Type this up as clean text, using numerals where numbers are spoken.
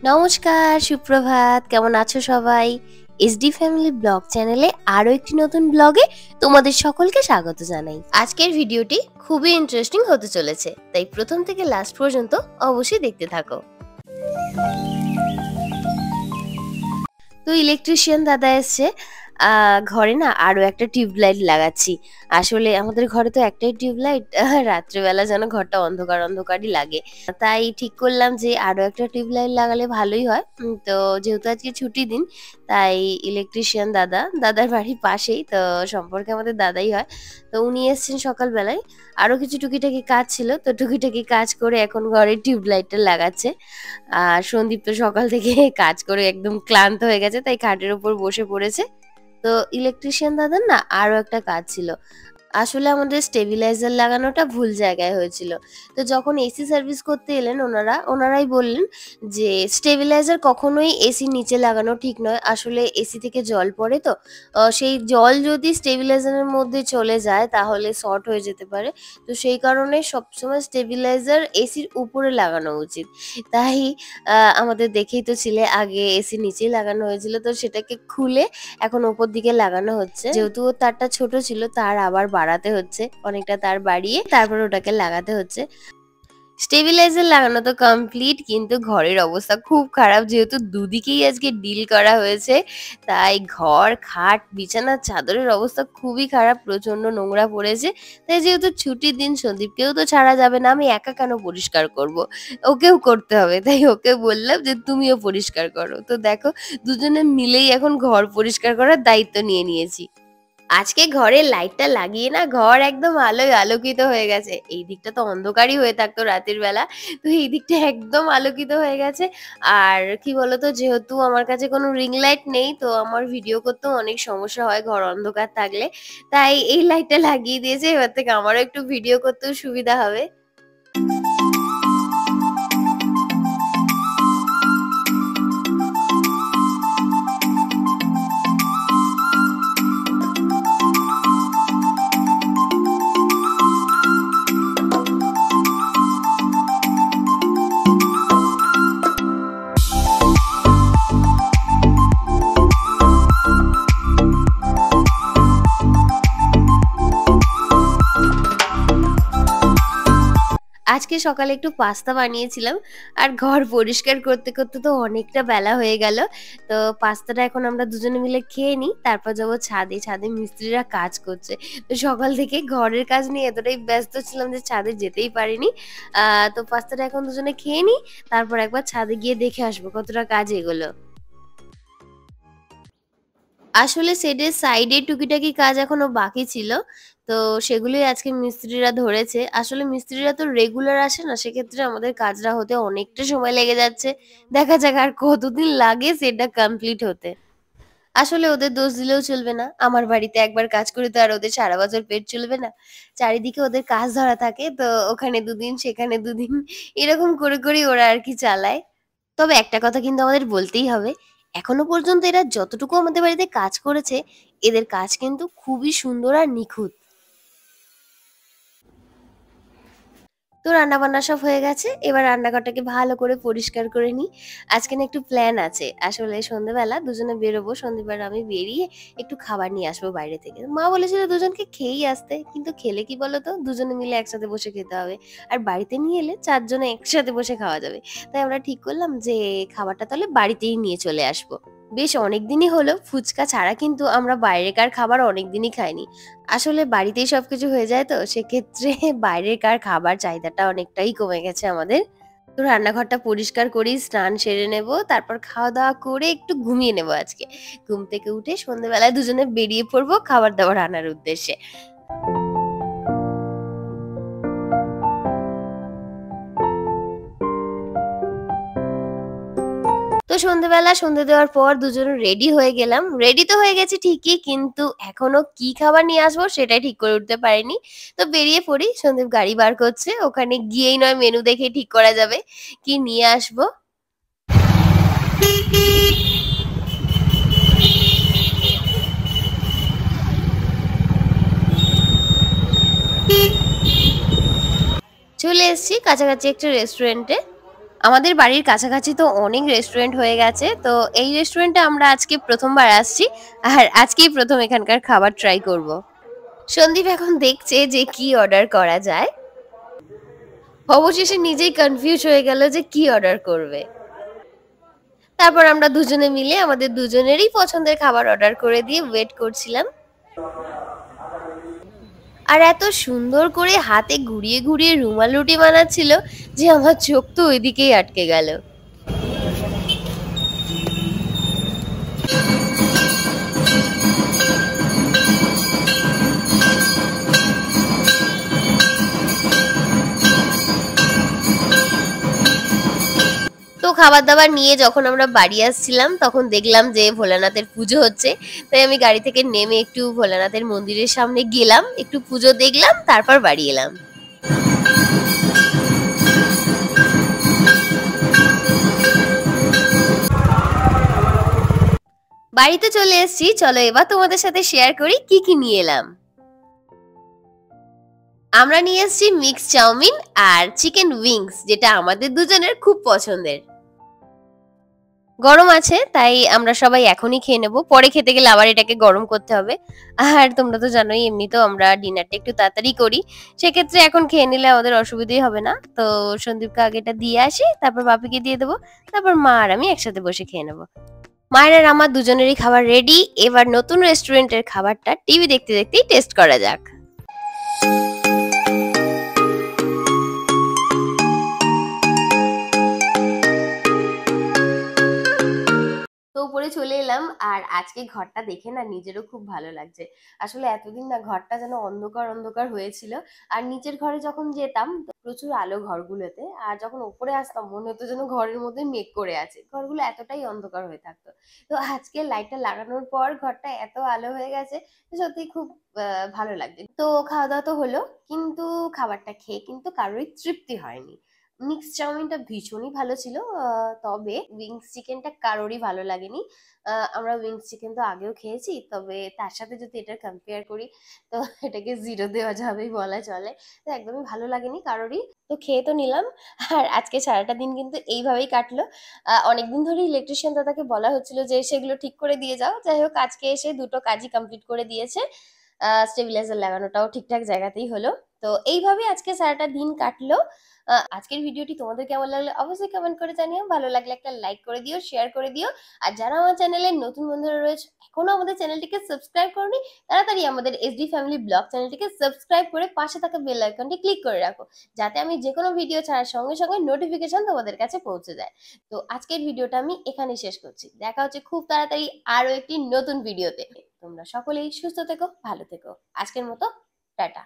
নমস্কার, সুপ্রভাত। কেমন আছো সবাই? এসডি ফ্যামিলি ব্লগ চ্যানেলে আরো একটি নতুন ব্লগে তোমাদের সকলকে স্বাগত জানাই। আজকের ভিডিওটি খুবই ইন্টারেস্টিং হতে চলেছে, তাই প্রথম থেকে লাস্ট পর্যন্ত অবশ্যই দেখতে থাকো। তো ইলেকট্রিশিয়ান দাদা এসছে, ঘরে না আরো একটা টিউবলাইট লাগাচ্ছি। আসলে আমাদের ঘরে তো একটাই টিউবলাইট, রাত্রেবেলা যেন ঘরটা অন্ধকার অন্ধকারই লাগে। তাই ঠিক করলাম যে আরো একটা টিউবলাইট লাগালে ভালোই হয়। তো যেহেতু আজকে ছুটির দিন, তাই ইলেকট্রিশিয়ান দাদার বাড়ির পাশেই, তো সম্পর্কে আমাদের দাদাই হয়। তো উনি এসছেন সকালবেলায়, আরো কিছু টুকিটাকি কাজ ছিল, তো টুকিটাকি কাজ করে এখন ঘরের টিউবলাইটটা লাগাচ্ছে। আর সন্দীপ তো সকাল থেকে কাজ করে একদম ক্লান্ত হয়ে গেছে, তাই খাটের উপর বসে পড়েছে। তো ইলেকট্রিশিয়ান দাদার না আরো একটা কাজ ছিল। আসলে আমাদের স্টেবিলাইজার লাগানোটা ভুল জায়গায় হয়েছিল। তো যখন এসি সার্ভিস করতে এলেন ওনারাই বললেন যে স্টেবিলাইজার কখনোই এসির নিচে লাগানো ঠিক নয়। আসলে এসি থেকে জল পড়ে, তো সেই জল যদি স্টেবিলাইজারের মধ্যে চলে যায় তাহলে শর্ট হয়ে যেতে পারে। তো সেই কারণে সবসময় স্টেবিলাইজার এসির উপরে লাগানো উচিত। তাই আমাদের দেখেই তো ছিলে, আগে এসির নিচেই লাগানো হয়েছিল, তো সেটাকে খুলে এখন ওপর দিকে লাগানো হচ্ছে। যেহেতু ওর তারটা ছোট ছিল, তার আবার বাড়াতে হচ্ছে, অনেকটা তার বাড়িয়ে তারপর ওটাকে লাগাতে হচ্ছে। স্টেবিলাইজার লাগানো তো কমপ্লিট, কিন্তু ঘরের অবস্থা খুব খারাপ। যেহেতু দুদিকেই আজকে ডিল করা হয়েছে, তাই ঘর, খাট, বিছানার চাদরের অবস্থা খুবই খারাপ, প্রচন্ড নোংরা পড়েছে। তাই যেহেতু ছুটির দিন, সন্দীপকেও তো ছাড়া যাবে না, আমি একা কেন পরিষ্কার করব, ওকেও করতে হবে। তাই ওকে বললাম যে তুমিও পরিষ্কার করো। তো দেখো, দুজনে মিলেই এখন ঘর পরিষ্কার করার দায়িত্ব নিয়ে নিয়েছি। আজকে ঘরের লাইটটা লাগিয়ে না ঘর একদম আলোয় আলোকিত হয়ে গেছে। এই দিকটা তো অন্ধকারই হয়ে থাকতো রাতের বেলা, তো এই দিকটা একদম আলোকিত হয়ে গেছে। আর কি বলতো, যেহেতু আমার কাছে কোনো রিং লাইট নেই, তো আমার ভিডিও করতেও অনেক সমস্যা হয় ঘর অন্ধকার থাকলে। তাই এই লাইটটা লাগিয়ে দিয়েছে, এবার থেকে আমারও একটু ভিডিও করতেও সুবিধা হবে। আজকে সকালে একটু পাস্তা বানিয়েছিলাম, আর ঘর পরিষ্কার করতে করতে তো অনেকটা বেলা হয়ে গেল। তো পাস্তাটা এখন আমরা দুজনে মিলে খেয়ে নিই, তারপর যাবো ছাদে। ছাদে মিস্ত্রিরা কাজ করছে, তো সকাল থেকে ঘরের কাজ নিয়ে এতটাই ব্যস্ত ছিলাম যে ছাদে যেতেই পারিনি। তো পাস্তাটা এখন দুজনে খেয়ে নিই, তারপর একবার ছাদে গিয়ে দেখে আসবো কতটা কাজ এগোলো। আসলে শেডের সাইডে টুকিটাকি কাজ এখনো বাকি ছিল, তো সেগুলোই আজকে মিস্ত্রিরা ধরেছে। আসলে মিস্ত্রিরা তো রেগুলার আসে না, সেক্ষেত্রে আমাদের কাজটা হতে অনেকটা সময় লেগে যাচ্ছে। দেখা যাক আর কতদিন লাগে সেটা কমপ্লিট হতে। আসলে ওদের দোষ দিলেও চলবে না, আমার বাড়িতে একবার কাজ করে তো আর ওদের সারা বছর পেট চলবে না। চারিদিকে ওদের কাজ ধরা থাকে, তো ওখানে দুদিন সেখানে দুদিন এরকম করে করেই ওরা আর কি চালায়। তবে একটা কথা কিন্তু আমাদের বলতেই হবে, এখনো পর্যন্ত এরা যতটুকু আমাদের বাড়িতে কাজ করেছে, এদের কাজ কিন্তু খুবই সুন্দর আর নিখুঁত। তো রান্নাবান্না সব হয়ে গেছে, এবার রান্নাঘরটাকে ভালো করে পরিষ্কার করে নিই। আজকে না একটু প্ল্যান আছে। আসলে সন্ধ্যেবেলা দুজনে বেরোবো, সন্দীপ আর আমি বেরিয়ে একটু খাবার নিয়ে আসবো বাইরে থেকে। মা বলেছিল দুজনকে খেয়েই আসতে, কিন্তু খেলে কি বলতো, দুজনে মিলে একসাথে বসে খেতে হবে। আর বাড়িতে নিয়ে এলে চারজনে একসাথে বসে খাওয়া যাবে। তাই আমরা ঠিক করলাম যে খাবারটা তাহলে বাড়িতেই নিয়ে চলে আসবো। বেশ অনেকদিনই হলো ফুচকা ছাড়া কিন্তু আমরা বাইরেকার খাবার অনেকদিনই খাইনি। আসলে বাড়িতেই সবকিছু হয়ে যায়, তো সেক্ষেত্রে বাইরেকার খাবার চাহিদাটা অনেকটাই কমে গেছে আমাদের। তো রান্নাঘরটা পরিষ্কার করি, স্নান সেরে নেব, তারপর খাওয়া দাওয়া করে একটু ঘুমিয়ে নেব আজকে। ঘুম থেকে উঠে সন্ধ্যেবেলায় দুজনে বেরিয়ে পড়বো খাবার দাবার আনার উদ্দেশ্যে। তো সন্ধ্যেবেলা সন্ধ্যে দেওয়ার পর দুজন রেডি হয়ে গেলাম। রেডি তো হয়ে গেছি ঠিকই, কিন্তু এখনো কি খাবার নিয়ে আসবো সেটাই ঠিক করে উঠতে পারিনি। তো বেরিয়ে পড়ি, সন্দীপ গাড়ি বার করছে, ওখানে গিয়েই নয় মেনু দেখে ঠিক করা যাবে কি নিয়ে আসবো। চলে এসেছি কাছাকাছি একটা রেস্টুরেন্টে। আমাদের বাড়ির কাছাকাছি তো অনেক রেস্টুরেন্ট হয়ে গেছে, তো এই রেস্টুরেন্টে আমরা আজকে প্রথমবার আসছি। আর আজকেই প্রথম এখানকার খাবার ট্রাই করব। সন্দীপ এখন দেখছে যে কি অর্ডার করা যায়। অবশেষে নিজেই কনফিউজ হয়ে গেল যে কি অর্ডার করবে। তারপর আমরা দুজনে মিলে আমাদের দুজনেরই পছন্দের খাবার অর্ডার করে দিয়ে ওয়েট করছিলাম। আর এত সুন্দর করে হাতে ঘুরিয়ে ঘুরিয়ে রুমাল রুটি বানাচ্ছিল যে আমার চোখ তো ওইদিকেই আটকে গেল। তো খাবার দাবার নিয়ে যখন আমরা বাড়ি আসছিলাম তখন দেখলাম যে ভোলানাথের পুজো হচ্ছে। তাই আমি গাড়ি থেকে নেমে একটু ভোলানাথের মন্দিরের সামনে গেলাম, একটু পুজো দেখলাম, তারপর বাড়ি এলাম। বাড়িতে চলে এসেছি, চলো এবার তোমাদের সাথে শেয়ার করি কি কি নিয়ে এলাম। আমরা নিয়ে এসেছি মিক্স চাউমিন আর চিকেন উইংস, যেটা আমাদের দুজনের খুব পছন্দের। গরম আছে তাই আমরা সবাই এখনই খেয়ে নেবো, পরে খেতে গেলে আবার এটাকে গরম করতে হবে। আর তোমরা তো জানোই এমনিতেও আমরা ডিনারটা একটু তাড়াতাড়ি করি, সেক্ষেত্রে এখন খেয়ে নিলে আমাদের অসুবিধাই হবে না। তো সন্দীপকে আগে এটা দিয়ে আসি, তারপর বাপিকে দিয়ে দেবো, তারপর মা আর আমি একসাথে বসে খেয়ে নেবো। মায়ের আর আমার দুজনেরই খাবার রেডি। এবার নতুন রেস্টুরেন্টের খাবারটা টিভি দেখতে দেখতেই টেস্ট করা যাক। তো উপরে চলে এলাম, আর আজকে ঘরটা দেখে না নিজেরও খুব ভালো লাগছে। আসলে এতদিন না ঘরটা যেন অন্ধকার অন্ধকার হয়েছিল। আর নিচের ঘরে যখন যেতাম তো প্রচুর আলো ঘরগুলোতে, আর যখন উপরে আসতাম মনে হতো যেন ঘরের মধ্যে মেঘ করে আছে, ঘরগুলো এতটাই অন্ধকার হয়ে থাকতো। তো আজকে লাইটটা লাগানোর পর ঘরটা এত আলো হয়ে গেছে, সত্যি খুব ভালো লাগছে। তো খাওয়া দাওয়া তো হলো, কিন্তু খাবারটা খেয়ে কিন্তু কারোরই তৃপ্তি হয়নি। মিক্স চাউমিনটা ভীষণই ভালো ছিল, তবে উইংস চিকেনটা কারোরই ভালো লাগেনি। আমরা উইংস চিকেন তো আগেও খেয়েছি, তবে তার সাথে যদি এটা কম্পেয়ার করি তো এটাকে জিরো দেওয়া যাবেই বলা চলে। তো একদমই ভালো লাগেনি কারোরই। তো খেয়ে তো নিলাম। আর আজকে সারাটা দিন কিন্তু এইভাবেই কাটলো। অনেকদিন ধরে ইলেকট্রিশিয়ান দাদাকে বলা হচ্ছিল যে সেগুলো ঠিক করে দিয়ে যাও, যাই হোক আজকে এসে দুটো কাজই কমপ্লিট করে দিয়েছে। স্টেবিলাইজার লাগানোটাও ঠিকঠাক জায়গাতেই হলো। তো এইভাবে আজকে সারাটা দিন কাটলো। আজকের ভিডিওটি তোমাদের কেমন লাগলো অবশ্যই কমেন্ট করে জানিও, ভালো লাগলে একটা লাইক করে দিও, শেয়ার করে দিও। আর যারা আমার চ্যানেলে নতুন বন্ধুরা রয়েছে এখনো আমাদের চ্যানেলটিকে সাবস্ক্রাইব করনি, তাড়াতাড়ি আমাদের এসডি ফ্যামিলি ব্লগ চ্যানেলটিকে সাবস্ক্রাইব করে পাশে থাকা বেল আইকনটি ক্লিক করে রাখো, যাতে আমি যে কোনো ভিডিও ছাড়ার সঙ্গে সঙ্গে নোটিফিকেশন তোমাদের কাছে পৌঁছে যায়। তো আজকের ভিডিওটা আমি এখানে শেষ করছি, দেখা হচ্ছে খুব তাড়াতাড়ি আরো একটি নতুন ভিডিওতে। তোমরা সকলেই সুস্থ থেকো, ভালো থেকো। আজকের মতো টাটা।